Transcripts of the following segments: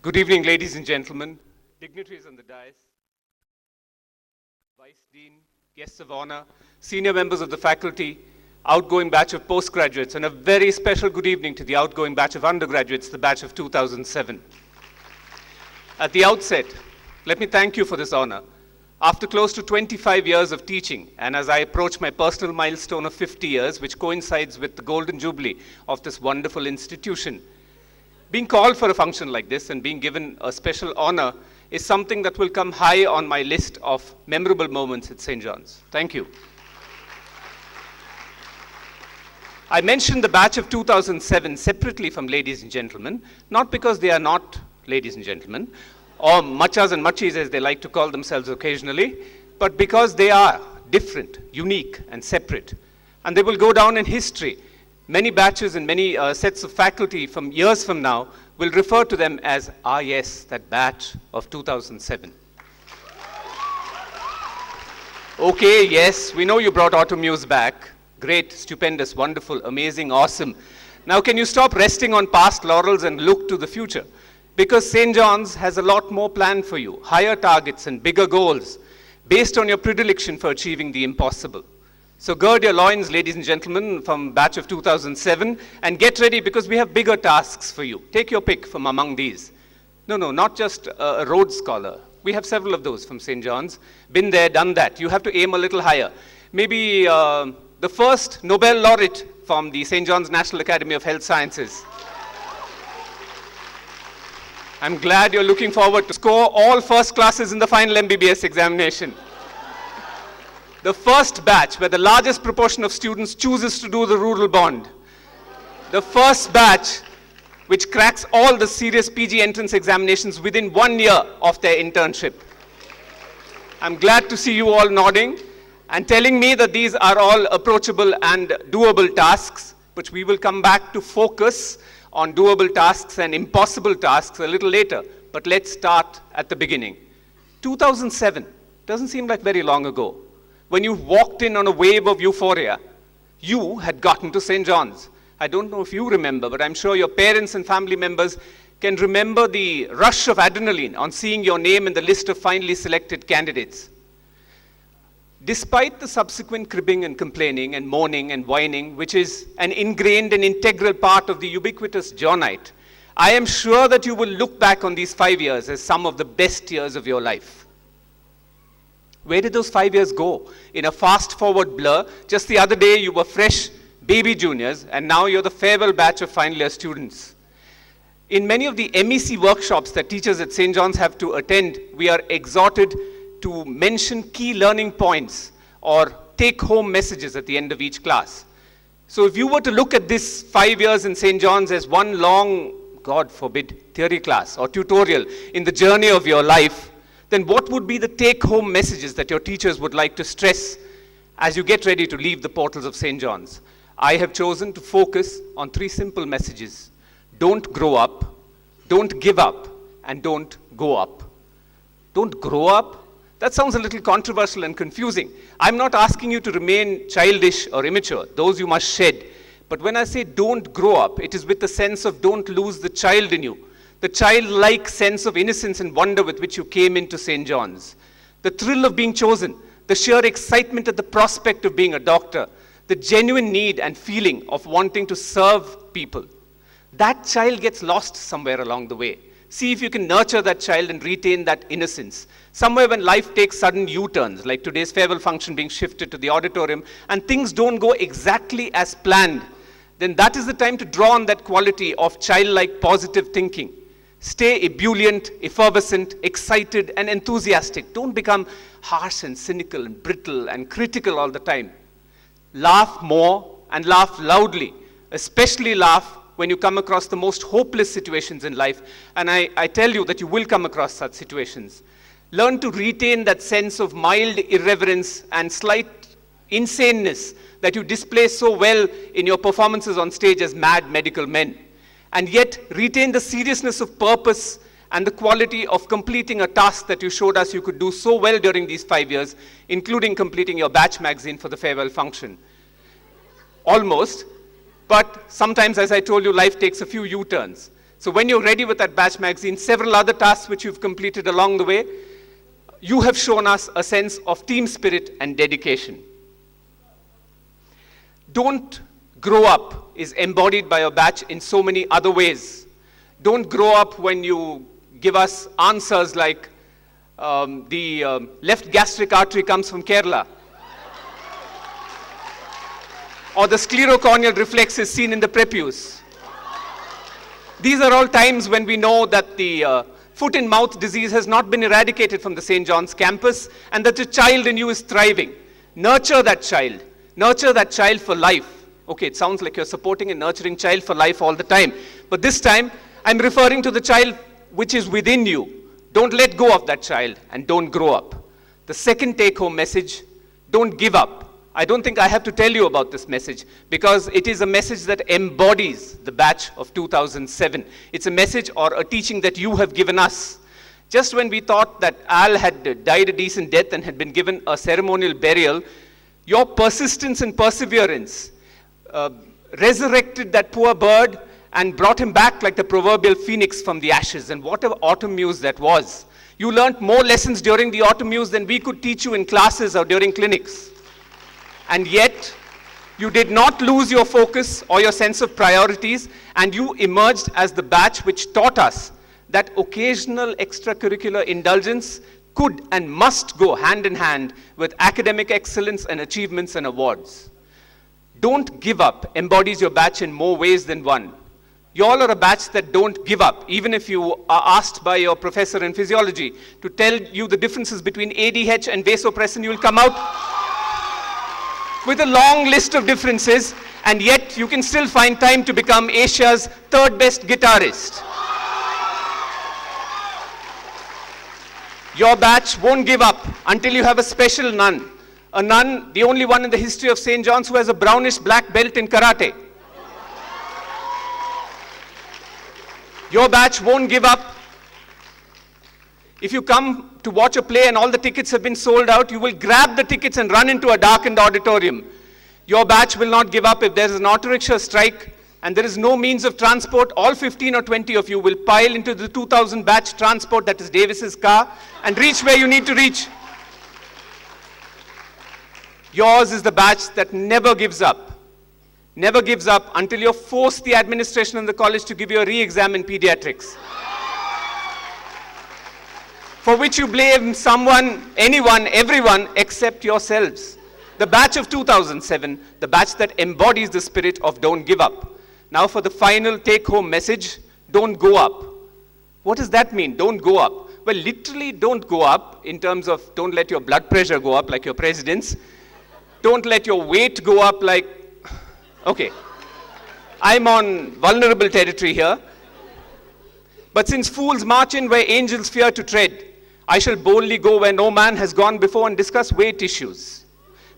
Good evening, ladies and gentlemen, dignitaries on the dais, Vice Dean, guests of honor, senior members of the faculty, outgoing batch of postgraduates, and a very special good evening to the outgoing batch of undergraduates, the batch of 2007. At the outset, let me thank you for this honor. After close to 25 years of teaching, and as I approach my personal milestone of 50 years, which coincides with the golden jubilee of this wonderful institution, being called for a function like this and being given a special honor is something that will come high on my list of memorable moments at St. John's. Thank you. I mentioned the batch of 2007 separately from ladies and gentlemen, not because they are not ladies and gentlemen, or machas and machis as they like to call themselves occasionally, but because they are different, unique, and separate. And they will go down in history. Many batches and many sets of faculty from years from now will refer to them as, yes, that batch of 2007. Okay, yes, we know you brought Automuse back. Great, stupendous, wonderful, amazing, awesome. Now can you stop resting on past laurels and look to the future? Because St. John's has a lot more planned for you, higher targets and bigger goals, based on your predilection for achieving the impossible. So gird your loins, ladies and gentlemen, from batch of 2007, and get ready because we have bigger tasks for you. Take your pick from among these. No, not just a Rhodes Scholar. We have several of those from St. John's. Been there, done that. You have to aim a little higher. Maybe the first Nobel laureate from the St. John's National Academy of Health Sciences. I'm glad you're looking forward to score all first classes in the final MBBS examination. The first batch where the largest proportion of students chooses to do the rural bond. The first batch which cracks all the serious PG entrance examinations within 1 year of their internship. I'm glad to see you all nodding and telling me that these are all approachable and doable tasks, but we will come back to focus on doable tasks and impossible tasks a little later. But let's start at the beginning. 2007 doesn't seem like very long ago. When you walked in on a wave of euphoria, you had gotten to St. John's. I don't know if you remember, but I'm sure your parents and family members can remember the rush of adrenaline on seeing your name in the list of finally selected candidates. Despite the subsequent cribbing and complaining and moaning and whining, which is an ingrained and integral part of the ubiquitous Johnite, I am sure that you will look back on these 5 years as some of the best years of your life. Where did those 5 years go? In a fast-forward blur, just the other day you were fresh baby juniors, and now you're the farewell batch of final year students. In many of the MEC workshops that teachers at St. John's have to attend, we are exhorted to mention key learning points or take-home messages at the end of each class. So if you were to look at this 5 years in St. John's as one long, God forbid, theory class or tutorial in the journey of your life, then what would be the take-home messages that your teachers would like to stress as you get ready to leave the portals of St. John's? I have chosen to focus on 3 simple messages. Don't grow up, don't give up, and don't go up. Don't grow up? That sounds a little controversial and confusing. I'm not asking you to remain childish or immature. Those you must shed. But when I say don't grow up, it is with the sense of don't lose the child in you. The childlike sense of innocence and wonder with which you came into St. John's. The thrill of being chosen, the sheer excitement at the prospect of being a doctor, the genuine need and feeling of wanting to serve people. That child gets lost somewhere along the way. See if you can nurture that child and retain that innocence. Somewhere when life takes sudden U-turns, like today's farewell function being shifted to the auditorium, and things don't go exactly as planned, then that is the time to draw on that quality of childlike positive thinking. Stay ebullient, effervescent, excited, and enthusiastic. Don't become harsh and cynical and brittle and critical all the time. Laugh more and laugh loudly. Especially laugh when you come across the most hopeless situations in life. And I tell you that you will come across such situations. Learn to retain that sense of mild irreverence and slight insaneness that you display so well in your performances on stage as mad medical men. And yet retain the seriousness of purpose and the quality of completing a task that you showed us you could do so well during these 5 years, including completing your batch magazine for the farewell function. Almost, but sometimes, as I told you, life takes a few U-turns. So when you're ready with that batch magazine, several other tasks which you've completed along the way, you have shown us a sense of team spirit and dedication. Don't grow up is embodied by your batch in so many other ways. Don't grow up when you give us answers like the left gastric artery comes from Kerala, or the sclerocorneal reflex is seen in the prepuce. These are all times when we know that the foot and mouth disease has not been eradicated from the St. John's campus and that the child in you is thriving. Nurture that child. Nurture that child for life. Okay, it sounds like you're supporting and nurturing child for life all the time. But this time, I'm referring to the child which is within you. Don't let go of that child and don't grow up. The second take-home message, don't give up. I don't think I have to tell you about this message because it is a message that embodies the batch of 2007. It's a message or a teaching that you have given us. Just when we thought that Al had died a decent death and had been given a ceremonial burial, your persistence and perseverance resurrected that poor bird and brought him back like the proverbial phoenix from the ashes. And what an autumn muse that was. You learned more lessons during the autumn muse than we could teach you in classes or during clinics. And yet, you did not lose your focus or your sense of priorities, and you emerged as the batch which taught us that occasional extracurricular indulgence could and must go hand in hand with academic excellence and achievements and awards. Don't give up embodies your batch in more ways than one. You all are a batch that don't give up, even if you are asked by your professor in physiology to tell you the differences between ADH and vasopressin, you will come out with a long list of differences, and yet you can still find time to become Asia's third best guitarist. Your batch won't give up until you have a special nun. A nun, the only one in the history of St. John's who has a brownish black belt in karate. Your batch won't give up. If you come to watch a play and all the tickets have been sold out, you will grab the tickets and run into a darkened auditorium. Your batch will not give up. If there is an auto rickshaw strike and there is no means of transport, all 15 or 20 of you will pile into the 2000 batch transport, that is Davis's car, and reach where you need to reach. Yours is the batch that never gives up. Never gives up until you force the administration and the college to give you a re-exam in pediatrics, for which you blame someone, anyone, everyone except yourselves. The batch of 2007, the batch that embodies the spirit of don't give up. Now for the final take-home message, don't go up. What does that mean, don't go up? Well, literally don't go up in terms of don't let your blood pressure go up like your president's. Don't let your weight go up like, okay, I'm on vulnerable territory here. But since fools march in where angels fear to tread, I shall boldly go where no man has gone before and discuss weight issues.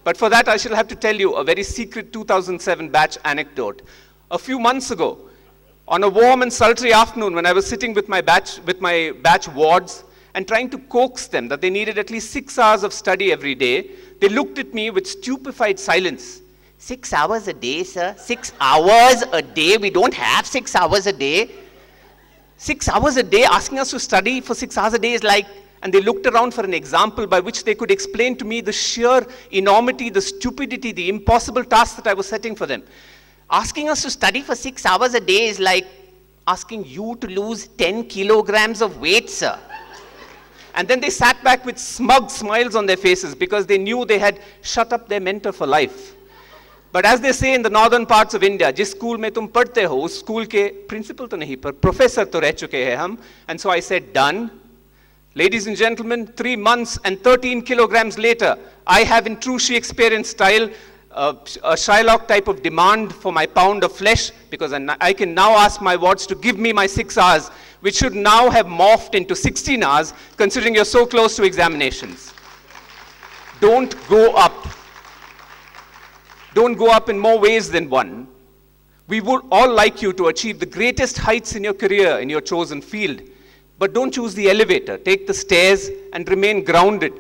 But for that, I shall have to tell you a very secret 2007 batch anecdote. A few months ago, on a warm and sultry afternoon when I was sitting with my batch wards and trying to coax them that they needed at least 6 hours of study every day, they looked at me with stupefied silence. 6 hours a day, sir? 6 hours a day? We don't have 6 hours a day. 6 hours a day, asking us to study for 6 hours a day is like, and they looked around for an example by which they could explain to me the sheer enormity, the stupidity, the impossible task that I was setting for them. Asking us to study for 6 hours a day is like asking you to lose 10 kilograms of weight, sir. And then they sat back with smug smiles on their faces because they knew they had shut up their mentor for life. But as they say in the northern parts of India, जिस school में तुम पढ़ते हो, उस school के principal तो नहीं पर प्रोफेसर तो रह चुके हैं हम. And so I said, done. Ladies and gentlemen, 3 months and 13 kilograms later, I have in true Shakespearean style a Shylock type of demand for my pound of flesh, because I can now ask my wards to give me my 6 hours, which should now have morphed into 16 hours, considering you're so close to examinations. Don't go up. Don't go up in more ways than one. We would all like you to achieve the greatest heights in your career, in your chosen field. But don't choose the elevator. Take the stairs and remain grounded.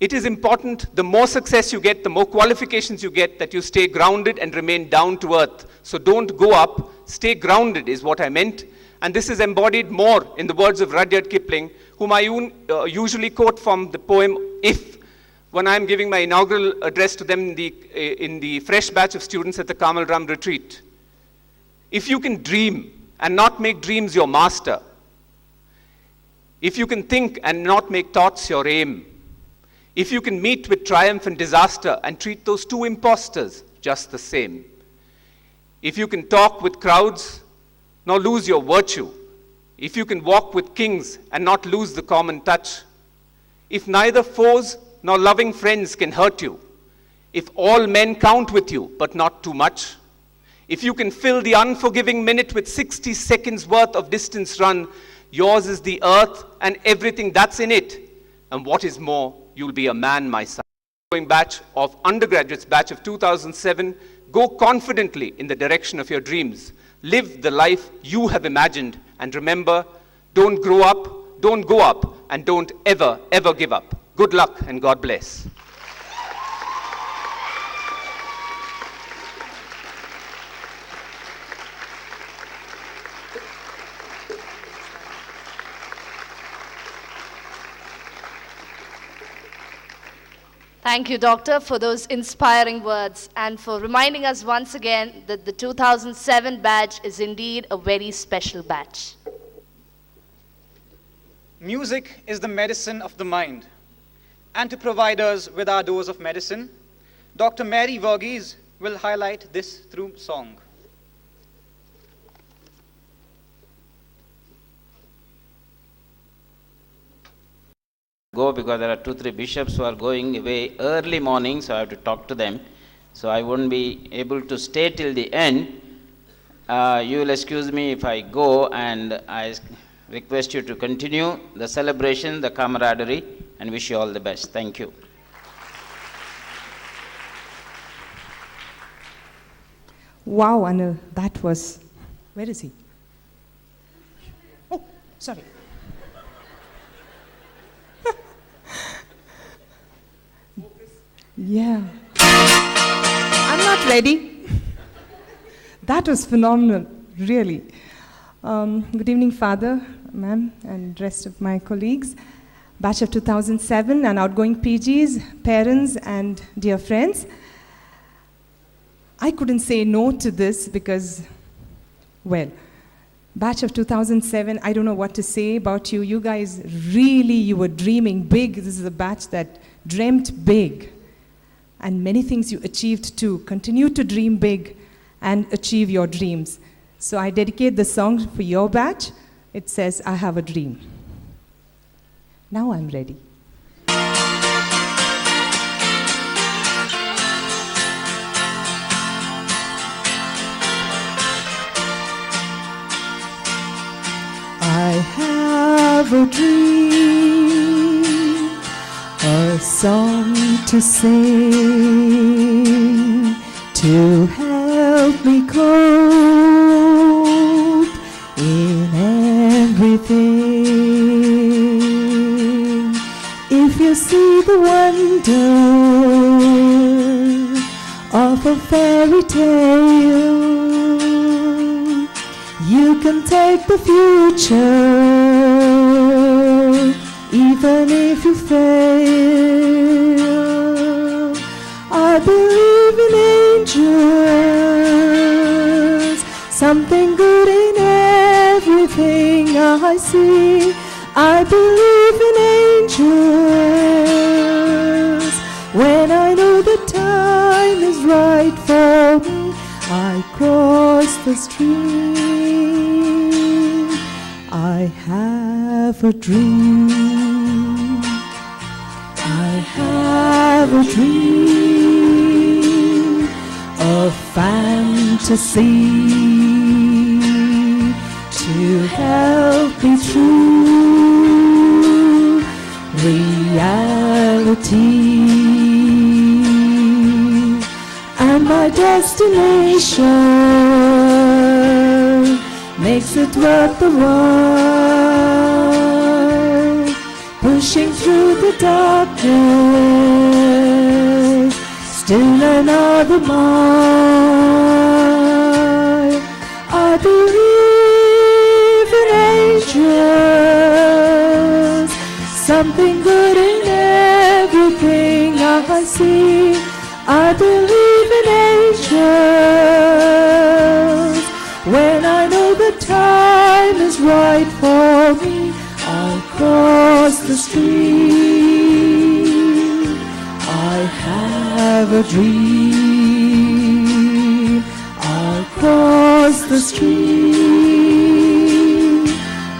It is important, the more success you get, the more qualifications you get, that you stay grounded and remain down to earth. So don't go up, stay grounded is what I meant. And this is embodied more in the words of Rudyard Kipling, whom I usually quote from the poem If, when I'm giving my inaugural address to them in the fresh batch of students at the Kamal Ram retreat. If you can dream and not make dreams your master, if you can think and not make thoughts your aim, if you can meet with triumph and disaster and treat those two impostors just the same, if you can talk with crowds nor lose your virtue, if you can walk with kings and not lose the common touch, if neither foes nor loving friends can hurt you, if all men count with you but not too much, if you can fill the unforgiving minute with 60 seconds worth of distance run, yours is the earth and everything that's in it. And what is more, you'll be a man, my son. Going batch of undergraduates, batch of 2007, go confidently in the direction of your dreams. Live the life you have imagined. And remember, don't grow up, don't go up, and don't ever, ever give up. Good luck and God bless. Thank you, Doctor, for those inspiring words and for reminding us once again that the 2007 batch is indeed a very special batch. Music is the medicine of the mind. And to provide us with our dose of medicine, Dr.Mary Varghese will highlight this through song. Go because there are 2-3 bishops who are going away early morning, so I have to talk to them. So I won't be able to stay till the end. You will excuse me if I go, and I request you to continue the celebration, the camaraderie, and wish you all the best. Thank you. Wow, Anil, that was... Where is he? Oh, sorry. Yeah. I'm not ready. That was phenomenal, really. Good evening, Father, ma'am, and rest of my colleagues. Batch of 2007 and outgoing PGs, parents, and dear friends. I couldn't say no to this because, well, batch of 2007, I don't know what to say about you. You guys really, you were dreaming big. This is a batch that dreamt big. And many things you achieved too. Continue to dream big and achieve your dreams. So I dedicate the song for your batch. It says, I have a dream. Now I'm ready. I have a dream, a song to sing, to help me cope in everything. If you see the wonder of a fairy tale, you can take the future, even if you fail. I believe in angels, something good in everything I see. I believe in angels, when I know the time is right for me, I cross the stream. I have a dream. I have a dream, a fantasy to help me through reality. And my destination makes it worth the while, pushing through the darkness till another mile. I believe in angels, something good in everything I see. I believe in angels. When I know the time is right for me, I'll cross the street. I have a dream. I'll cross the street.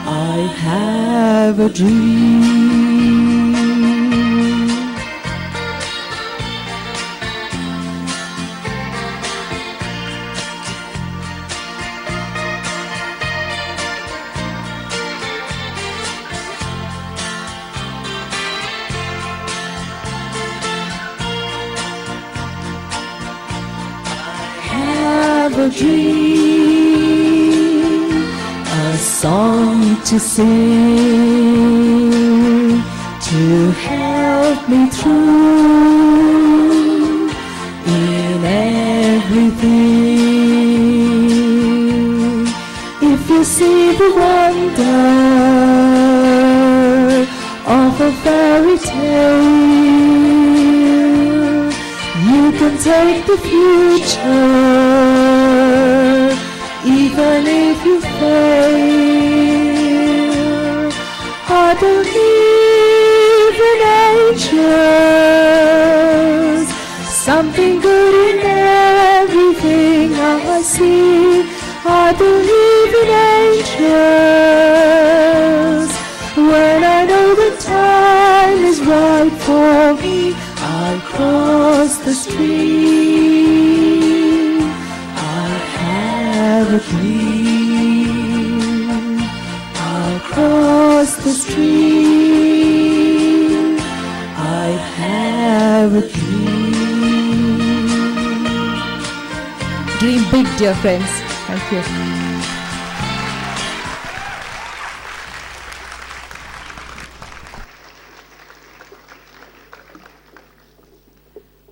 I have a dream. A dream, a song to sing, to help me through in everything. If you see the wonder of a fairy tale, you can take the future, even if you fail. I believe in angels, something good in everything I see. I believe in angels. When I know the time is right for me, I'll cross the street. I'll have a dream. I'll cross the street. I have a dream. Dream big, dear friends. Thank you.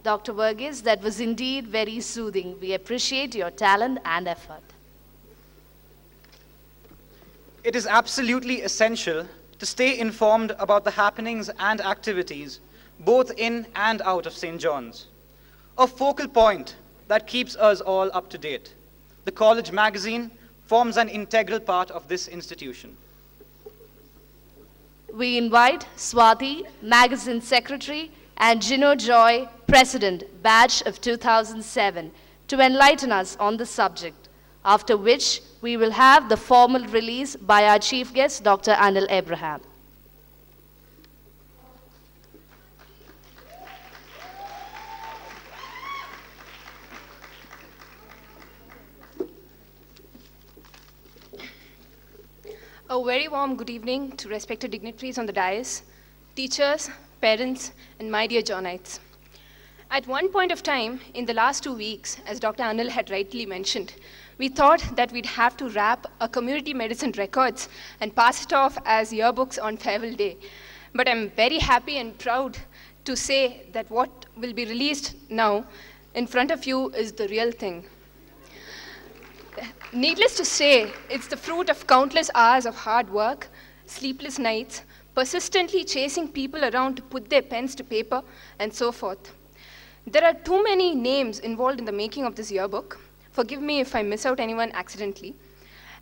Dr. Varghese, that was indeed very soothing. We appreciate your talent and effort. It is absolutely essential to stay informed about the happenings and activities, both in and out of St. John's. A focal point that keeps us all up to date. The college magazine forms an integral part of this institution. We invite Swati, magazine secretary, and Gino Joy, President, batch of 2007, to enlighten us on the subject, after which we will have the formal release by our chief guest, Dr. Anil Abraham. A very warm good evening to respected dignitaries on the dais, teachers, parents, and my dear Johnites. At one point of time, in the last 2 weeks, as Dr. Anil had rightly mentioned, we thought that we'd have to wrap a community medicine records and pass it off as yearbooks on farewell day. But I'm very happy and proud to say that what will be released now in front of you is the real thing. Needless to say, it's the fruit of countless hours of hard work, sleepless nights, persistently chasing people around to put their pens to paper, and so forth. There are too many names involved in the making of this yearbook. Forgive me if I miss out anyone accidentally.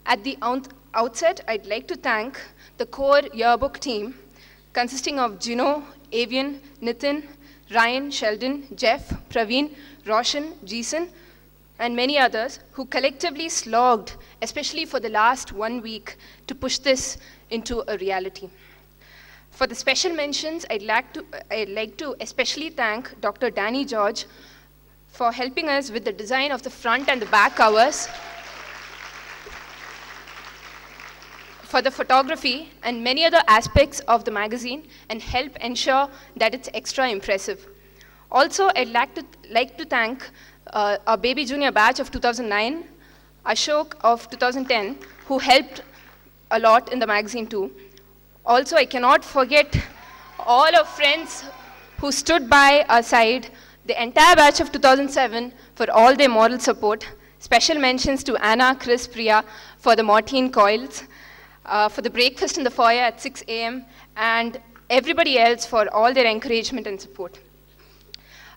At the outset, I'd like to thank the core yearbook team, consisting of Gino, Avian, Nitin, Ryan, Sheldon, Jeff, Praveen, Roshan, Jason, and many others who collectively slogged, especially for the last 1 week, to push this into a reality. For the special mentions, I'd like to especially thank Dr. Danny George for helping us with the design of the front and the back covers, for the photography and many other aspects of the magazine, and help ensure that it's extra impressive. Also, I'd like to thank our baby junior batch of 2009, Ashok of 2010, who helped a lot in the magazine too. Also, I cannot forget all our friends who stood by our side the entire batch of 2007 for all their moral support. Special mentions to Anna, Chris, Priya for the Mortine coils, for the breakfast in the foyer at 6 a.m., and everybody else for all their encouragement and support.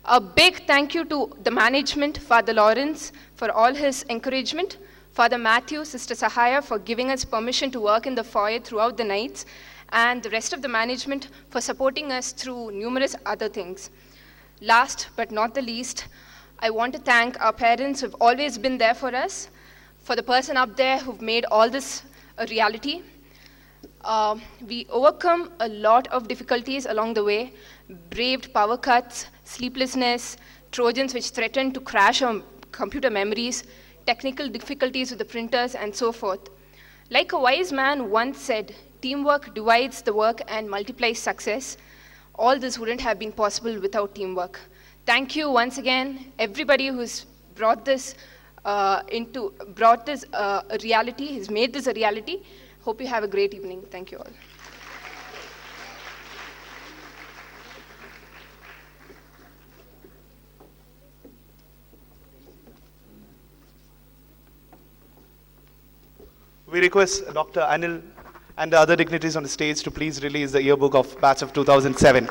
A big thank you to the management, Father Lawrence, for all his encouragement, Father Matthew, Sister Sahaya for giving us permission to work in the foyer throughout the nights, and the rest of the management for supporting us through numerous other things. Last but not the least, I want to thank our parents who've always been there for us, for the person up there who've made all this a reality. We overcome a lot of difficulties along the way, braved power cuts, sleeplessness, Trojans which threatened to crash our computer memories, technical difficulties with the printers, and so forth. Like a wise man once said, teamwork divides the work and multiplies success. All this wouldn't have been possible without teamwork. Thank you once again, everybody who's brought this a reality, has made this a reality. Hope you have a great evening. Thank you all. We request Dr. Anil and the other dignitaries on the stage to please release the yearbook of batch of 2007.